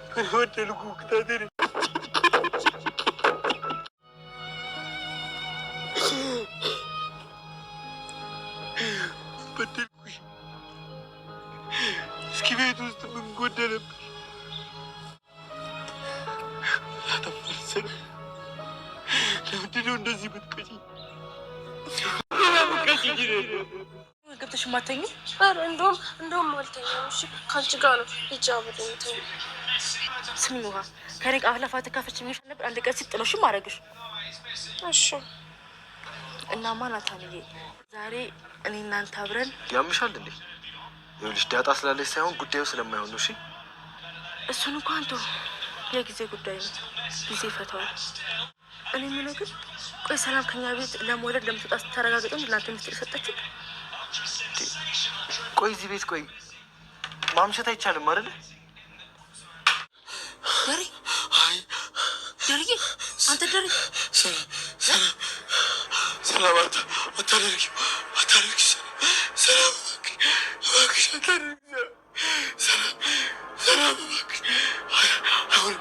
بدلكو كتادر بدلكوش اسكي بيت وسط من قدر لا تفرسك لمدنو እንደዚህ ብትቀጪ በቃ ገብተሽ ማተኝ እንደውም አልተኛም። እሺ ካንቺ ጋር ነው ይጃብኝ ተኝ ስሚዋ ከኔ ጋር አፍላፋት ካፈች የሚሽ ነበር አንድ ቀን ሲጥሎሽ ማረግሽ እሺ እና ማናታንዬ ዛሬ እኔ እናንተ አብረን ያምሻል እንዴ ይኸውልሽ ዳጣ ስላለሽ ሳይሆን ጉዳዩ ስለማይሆን ነው እሺ እሱን እንኳን ተው የጊዜ ጉዳይ ነው ጊዜ ይፈታዋል እኔ ምን ግን ቆይ ሰላም ከኛ ቤት ለመውለድ ለምትጣስ ተረጋግጠን እናንተ ምስጢር ሰጠች ቆይ እዚህ ቤት ቆይ ማምሸት አይቻልም አይደል ደሪ አይ ደሪ አንተ ደሪ ሰላም አታደርጊ ሰላም እባክሽ አታደርጊ ሰላም እባክሽ አሁን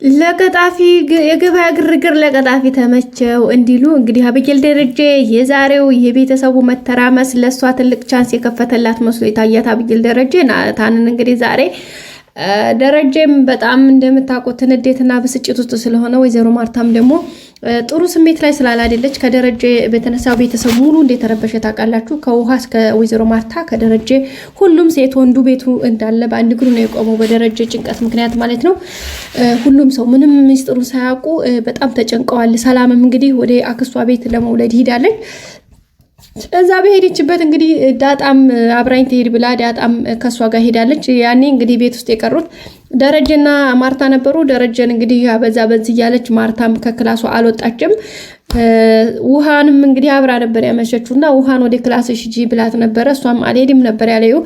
ለቀጣፊ የገበያ ግርግር ለቀጣፊ ተመቸው እንዲሉ እንግዲህ አብጌል ደረጀ የዛሬው የቤተሰቡ መተራመስ ለሷ ትልቅ ቻንስ የከፈተላት መስሎ የታያት አብጌል ደረጀ ናታንን እንግዲህ ዛሬ ደረጀም በጣም እንደምታውቁት ንዴትና ብስጭት ውስጥ ስለሆነ ወይዘሮ ማርታም ደግሞ ጥሩ ስሜት ላይ ስላላደለች ከደረጀ በተነሳው ቤተሰብ ሙሉ እንደተረበሸ ታውቃላችሁ ከውሃ እስከ ወይዘሮ ማርታ ከደረጀ ሁሉም ሴት ወንዱ ቤቱ እንዳለ በአንድ እግሩ ነው የቆመው በደረጀ ጭንቀት ምክንያት ማለት ነው ሁሉም ሰው ምንም ሚስጥሩ ሳያውቁ በጣም ተጨንቀዋል ሰላምም እንግዲህ ወደ አክስቷ ቤት ለመውለድ ሄዳለች እዛ በሄደችበት እንግዲህ ዳጣም አብራኝ ትሄድ ብላ ዳጣም ከሷ ጋር ሄዳለች ያኔ እንግዲህ ቤት ውስጥ የቀሩት ደረጀና ማርታ ነበሩ ደረጀን እንግዲህ አበዛ በዚህ ያለች ማርታም ከክላሷ አልወጣችም ውሃንም እንግዲህ አብራ ነበር ያመሸችውና ውሃን ወደ ክላስሽ ሂጂ ብላት ነበር እሷም አልሄድም ነበር ያለው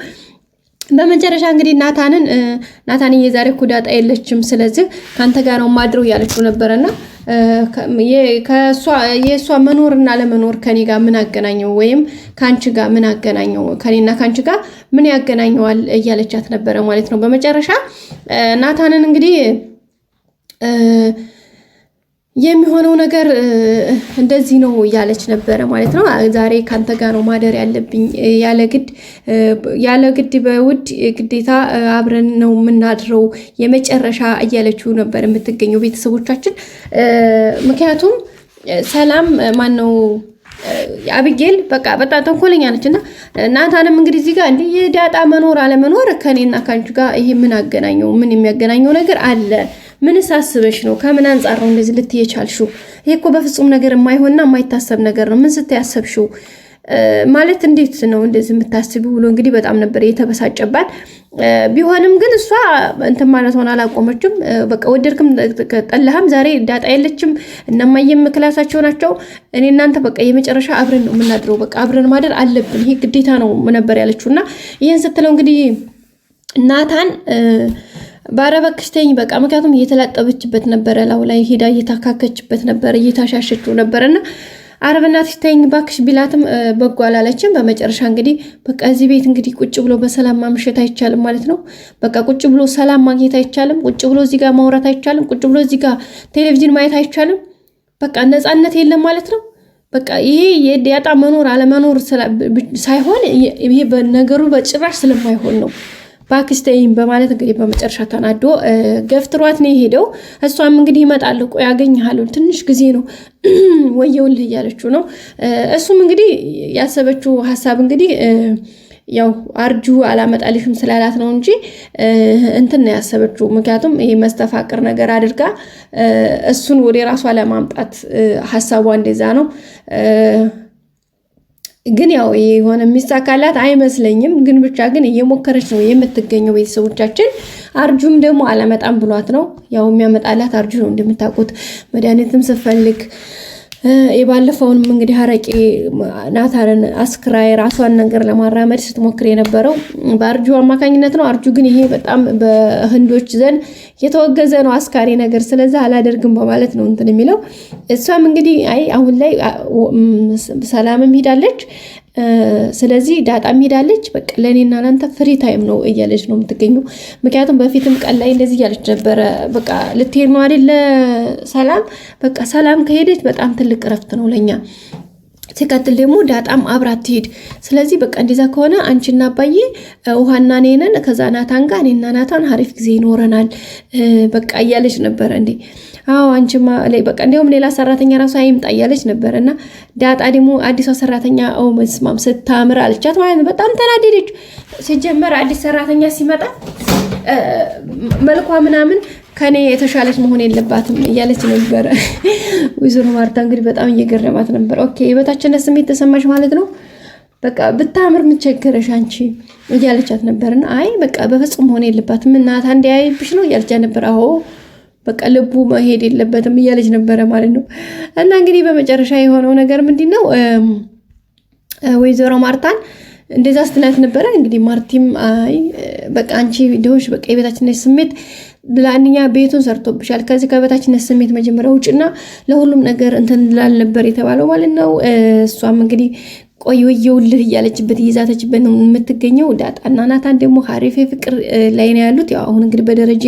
በመጨረሻ እንግዲህ ናታን የዛሬ ኩዳጣ የለችም ስለዚህ ካንተ ጋር ነው ማድረው ያለችው ነበርና የሷ መኖርና ለመኖር ከኔ ጋር ምን አገናኘው ወይም ካንቺ ጋር ምን አገናኘው ከኔና ካንቺ ጋር ምን ያገናኘዋል እያለቻት ነበር ማለት ነው በመጨረሻ ናታንን እንግዲህ የሚሆነው ነገር እንደዚህ ነው ያለች ነበር ማለት ነው ዛሬ ካንተ ጋር ነው ማደር ያለብኝ ያለ ግድ በውድ ግዴታ አብረን ነው ምናድረው የመጨረሻ እያለችው ነበር የምትገኘው ቤተሰቦቻችን ምክንያቱም ሰላም ማን ነው አብጌል በቃ በጣም ተንኮለኛ ነችና ናታንም እንግዲህ እዚህ ጋር እንደ የዳጣ መኖር አለ መኖር ከኔና ካንቺ ጋር ይሄ ምን አገናኘው ምን የሚያገናኘው ነገር አለ ምን ሳስበሽ ነው ከምን አንፃር ነው እንደዚህ ልትየቻልሽው ይሄ እኮ በፍጹም ነገር የማይሆንና የማይታሰብ ነገር ነው ምን ስትያሰብሽው ማለት እንዴት ነው እንደዚህ የምታስቢው ብሎ እንግዲህ በጣም ነበር የተበሳጨባት ቢሆንም ግን እሷ እንትን ማለት ሆነ አላቆመችም በቃ ወደርክም ጠላህም ዛሬ ዳጣ የለችም እነማየም ክላሳቸው ናቸው እኔ እናንተ በቃ የመጨረሻ አብረን ነው የምናድረው በቃ አብረን ማደር አለብን ይሄ ግዴታ ነው ነበር ያለችውና ይሄን ስትለው እንግዲህ ናታን ባረበክስተኝ በቃ ምክንያቱም እየተላጠበችበት ነበር ላው ላይ ሄዳ እየታካከችበት ነበር እየታሻሸችው ነበርና አረብናትሽ ተኝ ባክሽ ቢላትም በጎ አላለችም በመጨረሻ እንግዲህ በቃ እዚህ ቤት እንግዲህ ቁጭ ብሎ በሰላም ማምሸት አይቻልም ማለት ነው በቃ ቁጭ ብሎ ሰላም ማግኘት አይቻልም ቁጭ ብሎ እዚህ ጋር ማውራት አይቻልም ቁጭ ብሎ እዚህ ጋር ቴሌቪዥን ማየት አይቻልም በቃ ነፃነት የለም ማለት ነው በቃ ይሄ የዳጣ መኖር አለ መኖር ሳይሆን ይሄ በነገሩ በጭራሽ ስለማይሆን ነው ባክስቴይን በማለት እንግዲህ በመጨረሻ ተናዶ ገፍትሯት ነው ሄደው እሷም እንግዲህ ይመጣል ቆይ ያገኛለሁ ትንሽ ጊዜ ነው ወየውልህ ያለችው ነው እሱም እንግዲህ ያሰበችው ሐሳብ እንግዲህ ያው አርጁ አላመጣልሽም ስላላት ነው እንጂ እንትን ነው ያሰበችው ምክንያቱም ይሄ መስተፋቅር ነገር አድርጋ እሱን ወደ ራሷ ለማምጣት ሐሳቧ እንደዛ ነው ግን ያው የሆነ ሚሳካላት አይመስለኝም ግን ብቻ ግን እየሞከረች ነው የምትገኘው ቤተሰቦቻችን አርጁም ደግሞ አላመጣም ብሏት ነው ያው የሚያመጣላት አርጁ ነው እንደምታውቁት መድኃኒትም ስፈልግ የባለፈውንም እንግዲህ ሀረቄ ናታንን አስክራ የራሷን ነገር ለማራመድ ስትሞክር የነበረው በአርጁ አማካኝነት ነው። አርጁ ግን ይሄ በጣም በህንዶች ዘንድ የተወገዘ ነው አስካሪ ነገር፣ ስለዚህ አላደርግም በማለት ነው እንትን የሚለው። እሷም እንግዲህ አይ አሁን ላይ ሰላምም ሄዳለች፣ ስለዚህ ዳጣም ሄዳለች፣ በቃ ለኔና ላንተ ፍሪ ታይም ነው እያለች ነው የምትገኘው። ምክንያቱም በፊትም ቀን ላይ እንደዚህ እያለች ነበረ፣ በቃ ልትሄድ ነው አይደለ ሰላም፣ በቃ ሰላም ከሄደች በጣም ትልቅ እረፍት ነው ለኛ። ሲቀጥል ደግሞ ዳጣም አብራት ትሄድ። ስለዚህ በቃ እንደዛ ከሆነ አንቺና አባዬ ውሃና እኔ ነን፣ ከዛ ናታን ጋር እኔና ናታን አሪፍ ጊዜ ይኖረናል በቃ እያለች ነበረ። እንዴ አዎ አንቺማ በቃ እንዲያውም ሌላ ሰራተኛ ራሱ አይምጣ እያለች ነበረ። እና ዳጣ ደግሞ አዲሷ ሰራተኛ መስማም ስታምር አለቻት ማለት ነው። በጣም ተናደደች። ሲጀመር አዲስ ሰራተኛ ሲመጣ መልኳ ምናምን ከኔ የተሻለች መሆን የለባትም እያለች ነበረ። ወይዘሮ ማርታ እንግዲህ በጣም እየገረማት ነበር። ኦኬ የበታችነት ስሜት ተሰማሽ ማለት ነው፣ በቃ ብታምር ምን ቸገረሽ አንቺ እያለቻት ነበርና አይ በቃ በፍጹም መሆን የለባትም እናታ እንዲያይብሽ ነው እያለቻት ነበር። አዎ በቃ ልቡ መሄድ የለበትም እያለች ነበረ ማለት ነው። እና እንግዲህ በመጨረሻ የሆነው ነገር ምንድነው ወይዘሮ ማርታን እንደዛ ስትላት ነበረ። እንግዲህ ማርቲም አይ በቃ አንቺ ደውሽ በቃ የበታችነት ስሜት ለአንኛ ቤቱን ሰርቶብሻል፣ ከዚህ ከበታችነት ስሜት መጀመሪያ ውጭና ለሁሉም ነገር እንትን ላል ነበር የተባለው ማለት ነው። እሷም እንግዲህ ቆይ ወየውልህ እያለችበት እየዛተችበት ነው የምትገኘው። ዳጣና ናታን ደግሞ ሀሪፍ ፍቅር ላይ ነው ያሉት። ያው አሁን እንግዲህ በደረጀ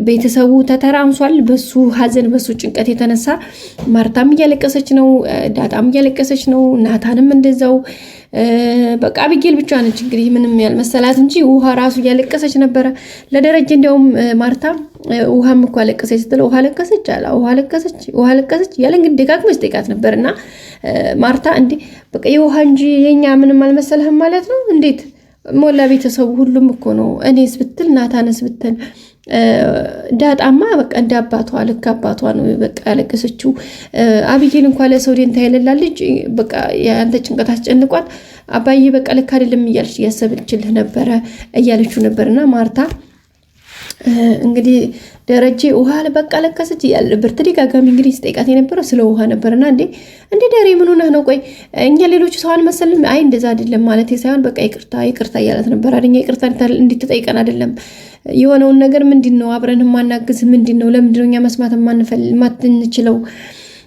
ቤተሰቡ ተተራምሷል። በሱ ሀዘን በሱ ጭንቀት የተነሳ ማርታም እያለቀሰች ነው፣ ዳጣም እያለቀሰች ነው፣ ናታንም እንደዛው። በቃ አቢጌል ብቻ ነች እንግዲህ ምንም ያልመሰላት እንጂ ውሃ ራሱ እያለቀሰች ነበረ ለደረጀ። እንዲያውም ማርታ ውሃም እኮ አለቀሰች ስትለው ውሃ ለቀሰች አለ ውሃ ለቀሰች ያለ እንግዲህ ደጋግሞ ስጠይቃት ነበርና ማርታ እንዴ በቃ የውሃ እንጂ የኛ ምንም አልመሰለህም ማለት ነው? እንዴት ሞላ ቤተሰቡ ሁሉም እኮ ነው። እኔስ ብትል ናታንስ ብትል ዳጣማ በቃ እንደ አባቷ ልክ አባቷ ነው በቃ ያለቀሰችው። አቢጌል እንኳን ለሰው ደንታ የሌላት ልጅ በቃ ያንተ ጭንቀት አስጨንቋት አባዬ በቃ ልክ አይደለም እያለች እያሰበችልህ ነበረ እያለችው ነበርና ማርታ እንግዲህ ደረጀ ውሃ በቃ ለቀሰች እያለ ነበር ተደጋጋሚ እንግዲህ ስጠይቃት የነበረው ስለ ውሃ ነበርና እንዴ ደሬ ምን ሆነህ ነው? ቆይ እኛ ሌሎቹ ሰው አልመሰልም? አይ እንደዛ አይደለም ማለት ሳይሆን በቃ ይቅርታ እያላት ነበር አይደኛ። ይቅርታ እንድትጠይቀን አይደለም የሆነውን ነገር ምንድነው አብረን ማናግዝ ምንድነው? ለምንድነው እኛ መስማት ማንችለው?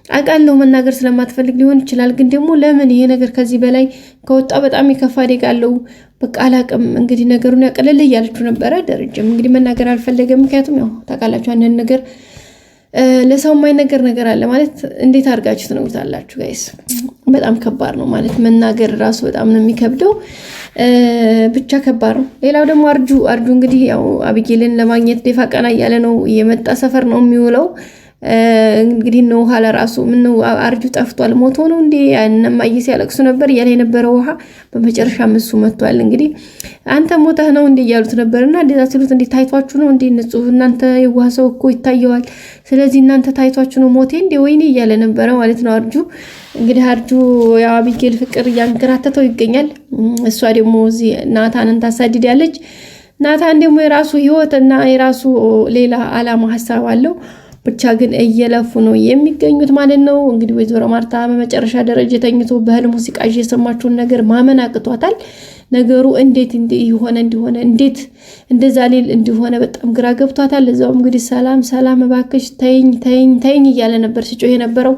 አውቃለሁ መናገር ስለማትፈልግ ሊሆን ይችላል፣ ግን ደግሞ ለምን ይሄ ነገር ከዚህ በላይ ከወጣ በጣም ይከፋ አደጋለው። በቃ አላቅም እንግዲህ ነገሩን ያቀለለ እያለችው ነበረ። ደረጀም እንግዲህ መናገር አልፈለገም። ምክንያቱም ያው ታውቃላችሁ አንድ ነገር ለሰው የማይነገር ነገር አለ ማለት እንዴት አድርጋችሁ ትነግሩታላችሁ ጋይስ? በጣም ከባድ ነው ማለት መናገር ራሱ በጣም ነው የሚከብደው። ብቻ ከባድ ነው። ሌላው ደግሞ አርጁ እንግዲህ ያው አቢጌልን ለማግኘት ደፋ ቀና እያለ ነው። የመጣ ሰፈር ነው የሚውለው። እንግዲህ ነው ኋላ ራሱ ምን ነው አርጁ ጠፍቷል ሞቶ ነው እንዴ ያንማይ ሲያለቅሱ ነበር እያለ የነበረው ውሃ በመጨረሻ እሱ መጥቷል። እንግዲህ አንተ ሞተህ ነው እንዴ እያሉት ነበርና እንደዛ ሲሉት እንዴ ታይቷችሁ ነው እንዴ ንጹህ እናንተ የዋህ ሰው እኮ ይታየዋል፣ ስለዚህ እናንተ ታይቷችሁ ነው ሞቴ እንዴ ወይኔ እያለ ነበረ ማለት ነው አርጁ። እንግዲህ አርጁ ያው አቢጌል ፍቅር ያንገራተተው ይገኛል። እሷ ደግሞ እዚህ ናታንን ታሳድዳለች። ናታን ደግሞ የራሱ ህይወትና የራሱ ሌላ አላማ ሐሳብ አለው። ብቻ ግን እየለፉ ነው የሚገኙት ማለት ነው። እንግዲህ ወይዘሮ ማርታ በመጨረሻ ደረጃ ተኝቶ በህልም ሙዚቃ የሰማችውን ነገር ማመን አቅቷታል። ነገሩ እንዴት እንዲሆነ እንዴት እንደዛ ሊል እንደሆነ በጣም ግራ ገብቷታል። ለዛው እንግዲህ ሰላም እባክሽ ተይኝ እያለ ነበር ሲጮህ የነበረው።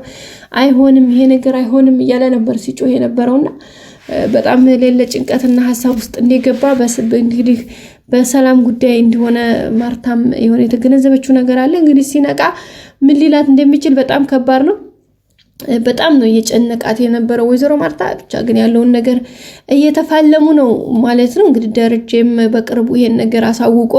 አይሆንም ይሄ ነገር አይሆንም እያለ ነበር ሲጮህ የነበረውና በጣም ሌላ ጭንቀትና ሐሳብ ውስጥ እንደገባ እንግዲህ በሰላም ጉዳይ እንደሆነ ማርታም የሆነ የተገነዘበችው ነገር አለ። እንግዲህ ሲነቃ ምን ሊላት እንደሚችል በጣም ከባድ ነው። በጣም ነው እየጨነቃት የነበረው ወይዘሮ ማርታ። ብቻ ግን ያለውን ነገር እየተፋለሙ ነው ማለት ነው። እንግዲህ ደረጀም በቅርቡ ይሄን ነገር አሳውቆ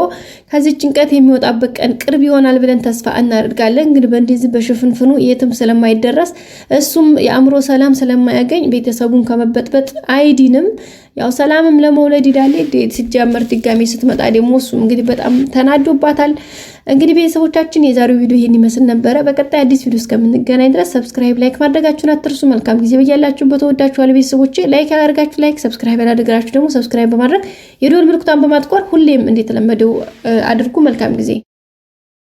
ከዚህ ጭንቀት የሚወጣበት ቀን ቅርብ ይሆናል ብለን ተስፋ እናደርጋለን። እንግዲህ በእንደዚህ በሽፍንፍኑ የትም ስለማይደረስ እሱም የአእምሮ ሰላም ስለማያገኝ ቤተሰቡን ከመበጥበጥ አይዲንም። ያው ሰላምም ለመውለድ ይዳለ ሲጀመር ድጋሚ ስትመጣ ደግሞ እሱ እንግዲህ በጣም ተናዶባታል። እንግዲህ ቤተሰቦቻችን የዛሬው ቪዲዮ ይሄን ይመስል ነበረ። በቀጣይ አዲስ ቪዲዮ እስከምንገናኝ ድረስ ሰብስክራይብ፣ ላይክ ማድረጋችሁን አትርሱ። መልካም ጊዜ በያላችሁበት። ወዳችኋል ቤተሰቦቼ። ላይክ ያላደርጋችሁ ላይክ፣ ሰብስክራይብ ያላደረጋችሁ ደግሞ ሰብስክራይብ በማድረግ የደወል ምልክቱን በማጥቆር ሁሌም እንደተለመደው አድርጉ። መልካም ጊዜ